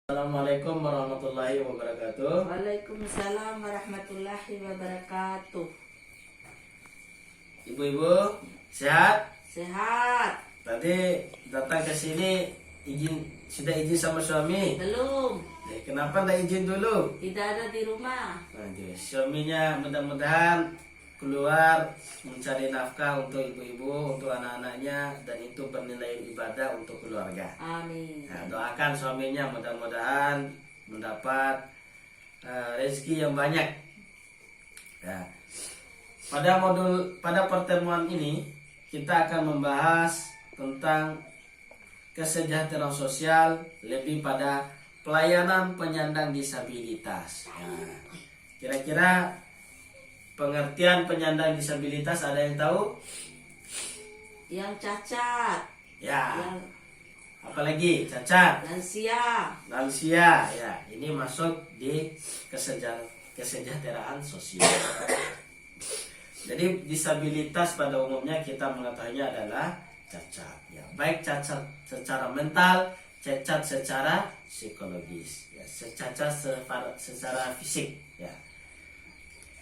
Assalamualaikum warahmatullahi wabarakatuh. Waalaikumsalam warahmatullahi wabarakatuh. Ibu-ibu sehat? Sehat? Tadi datang ke sini sudah izin sama suami? Belum. Kenapa tidak izin dulu? Tidak ada di rumah. Aduh, suaminya mudah-mudahan keluar mencari nafkah untuk ibu-ibu, untuk anak-anaknya, dan itu bernilai ibadah untuk keluarga. Amin. Nah, doakan suaminya mudah-mudahan mendapat rezeki yang banyak. Ya. Pada pertemuan ini kita akan membahas tentang kesejahteraan sosial, lebih pada pelayanan penyandang disabilitas. Nah, kira-kira pengertian penyandang disabilitas ada yang tahu? Yang cacat. Ya. Yang Apalagi cacat, lansia. ya, ini masuk di kesejahteraan sosial. Jadi disabilitas pada umumnya kita mengetahuinya adalah cacat, ya, baik cacat secara mental, cacat secara psikologis, ya, cacat secara fisik, ya.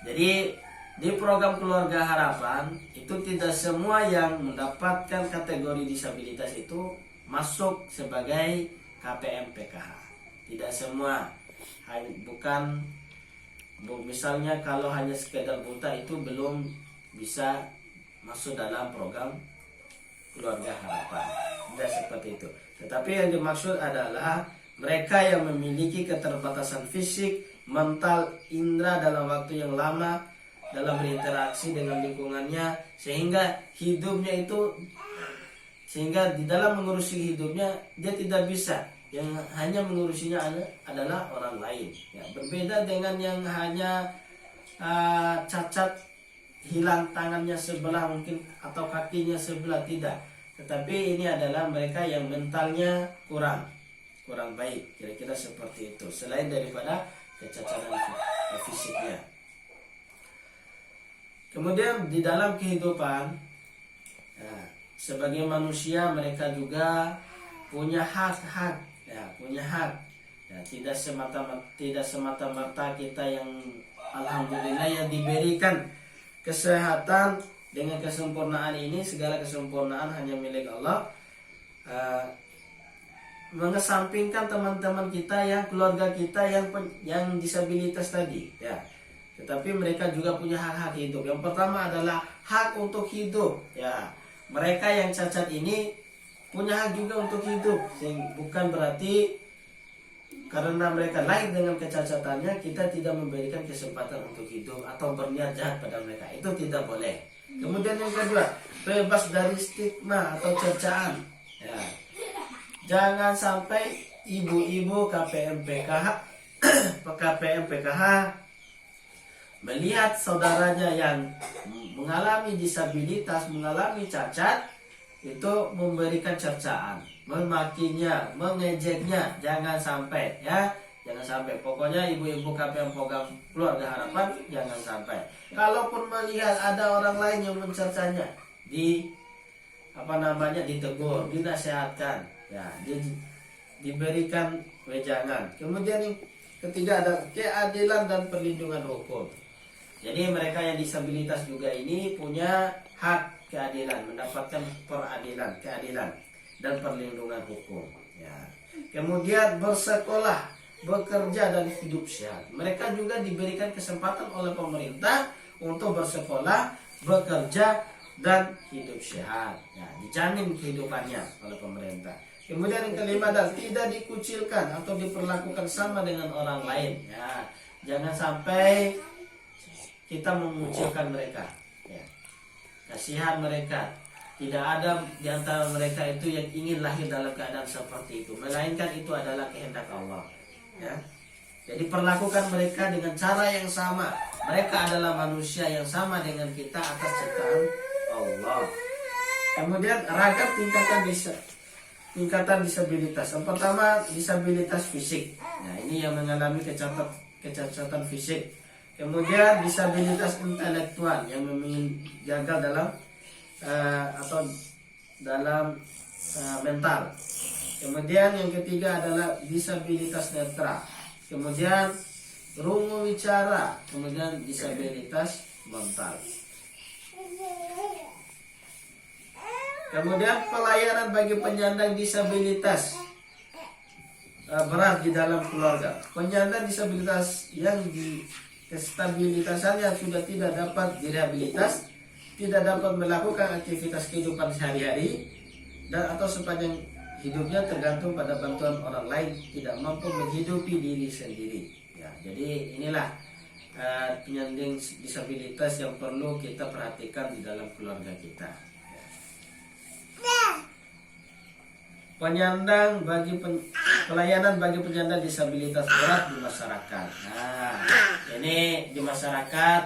Jadi di program Keluarga Harapan itu tidak semua yang mendapatkan kategori disabilitas itu masuk sebagai KPM PKH. Tidak semua, bukan misalnya kalau hanya sekedar buta itu belum bisa masuk dalam program Keluarga Harapan. Tidak seperti itu. Tetapi yang dimaksud adalah mereka yang memiliki keterbatasan fisik, mental, indera dalam waktu yang lama dalam berinteraksi dengan lingkungannya, sehingga di dalam mengurusi hidupnya dia tidak bisa, yang hanya mengurusinya adalah orang lain, ya, berbeda dengan yang hanya cacat, hilang tangannya sebelah mungkin atau kakinya sebelah, tidak. Tetapi ini adalah mereka yang mentalnya kurang baik, kira-kira seperti itu, selain daripada kecacatan fisiknya. Kemudian di dalam kehidupan, ya, sebagai manusia mereka juga punya hak, ya, ya, tidak semata-mata kita yang alhamdulillah yang diberikan kesehatan dengan kesempurnaan ini. Segala kesempurnaan hanya milik Allah. Mengesampingkan teman-teman kita, yang keluarga kita yang disabilitas tadi, ya, tetapi mereka juga punya hak-hak hidup. Yang pertama adalah hak untuk hidup, ya. Mereka yang cacat ini punya hak juga untuk hidup. Bukan berarti karena mereka lahir dengan kecacatannya kita tidak memberikan kesempatan untuk hidup atau berniat jahat pada mereka. Itu tidak boleh. Kemudian yang kedua, bebas dari stigma atau cercaan, ya. Jangan sampai ibu-ibu KPM PKH melihat saudaranya yang mengalami disabilitas, mengalami cacat, itu memberikan cercaan, memakinya, mengejeknya. Jangan sampai, ya, jangan sampai. Pokoknya ibu-ibu KPM program Keluarga Harapan jangan sampai. Kalaupun melihat ada orang lain yang mencercanya, ditegur, dinasihatkan, ya, diberikan wejangan. Kemudian yang ketiga ada keadilan dan perlindungan hukum. Jadi mereka yang disabilitas juga ini punya hak keadilan, mendapatkan keadilan dan perlindungan hukum, ya. Kemudian bersekolah, bekerja dan hidup sehat. Mereka juga diberikan kesempatan oleh pemerintah untuk bersekolah, bekerja dan hidup sehat, ya, dijamin kehidupannya oleh pemerintah. Kemudian yang kelima adalah tidak dikucilkan atau diperlakukan sama dengan orang lain, ya. Jangan sampai kita mengucilkan mereka, ya. Kasihan mereka. Tidak ada di antara mereka itu yang ingin lahir dalam keadaan seperti itu, melainkan itu adalah kehendak Allah, ya. Jadi perlakukan mereka dengan cara yang sama. Mereka adalah manusia yang sama dengan kita atas ciptaan Allah. Kemudian ragam tingkatan disabilitas. Yang pertama, disabilitas fisik. Nah, ini yang mengalami kecacatan fisik. Kemudian disabilitas intelektual yang gagal dalam mental. Kemudian yang ketiga adalah disabilitas netra. Kemudian rungu wicara. Kemudian disabilitas mental. Kemudian pelayanan bagi penyandang disabilitas berat di dalam keluarga. Penyandang disabilitas yang stabilitasnya sudah tidak dapat direhabilitas, tidak dapat melakukan aktivitas kehidupan sehari-hari, dan atau sepanjang hidupnya tergantung pada bantuan orang lain, tidak mampu menghidupi diri sendiri. Ya, jadi inilah penyandang disabilitas yang perlu kita perhatikan di dalam keluarga kita. Penyandang pelayanan bagi penyandang disabilitas berat di masyarakat. Nah, ini di masyarakat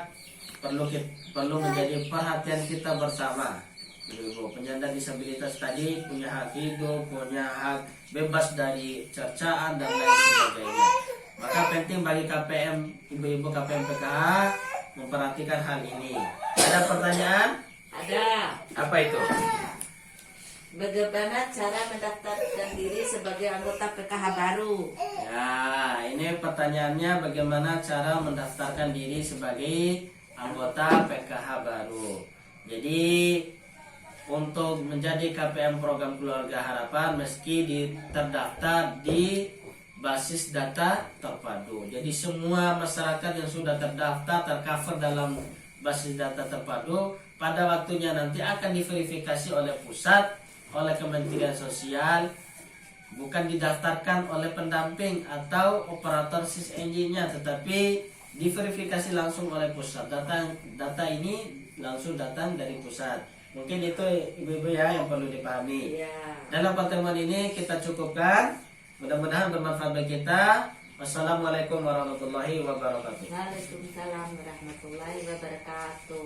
perlu menjadi perhatian kita bersama. Ibu, penyandang disabilitas tadi punya hak hidup, punya hak bebas dari cercaan dan lain sebagainya. Maka penting bagi KPM, ibu-ibu KPM PKH memperhatikan hal ini. Ada pertanyaan? Ada. Apa itu? Bagaimana cara mendaftarkan diri sebagai anggota PKH baru? Ya, ini pertanyaannya bagaimana cara mendaftarkan diri sebagai anggota PKH baru. Jadi untuk menjadi KPM program Keluarga Harapan meski terdaftar di basis data terpadu. Jadi semua masyarakat yang sudah terdaftar tercover dalam basis data terpadu pada waktunya nanti akan diverifikasi oleh pusat, oleh Kementerian Sosial, bukan didaftarkan oleh pendamping atau operator sis engine-nya, tetapi diverifikasi langsung oleh pusat. Data ini langsung datang dari pusat. Mungkin itu ibu-ibu ya yang perlu dipahami. Ya. Dalam pertemuan ini kita cukupkan. Mudah-mudahan bermanfaat bagi kita. Wassalamualaikum warahmatullahi wabarakatuh. Waalaikumsalam warahmatullahi wabarakatuh.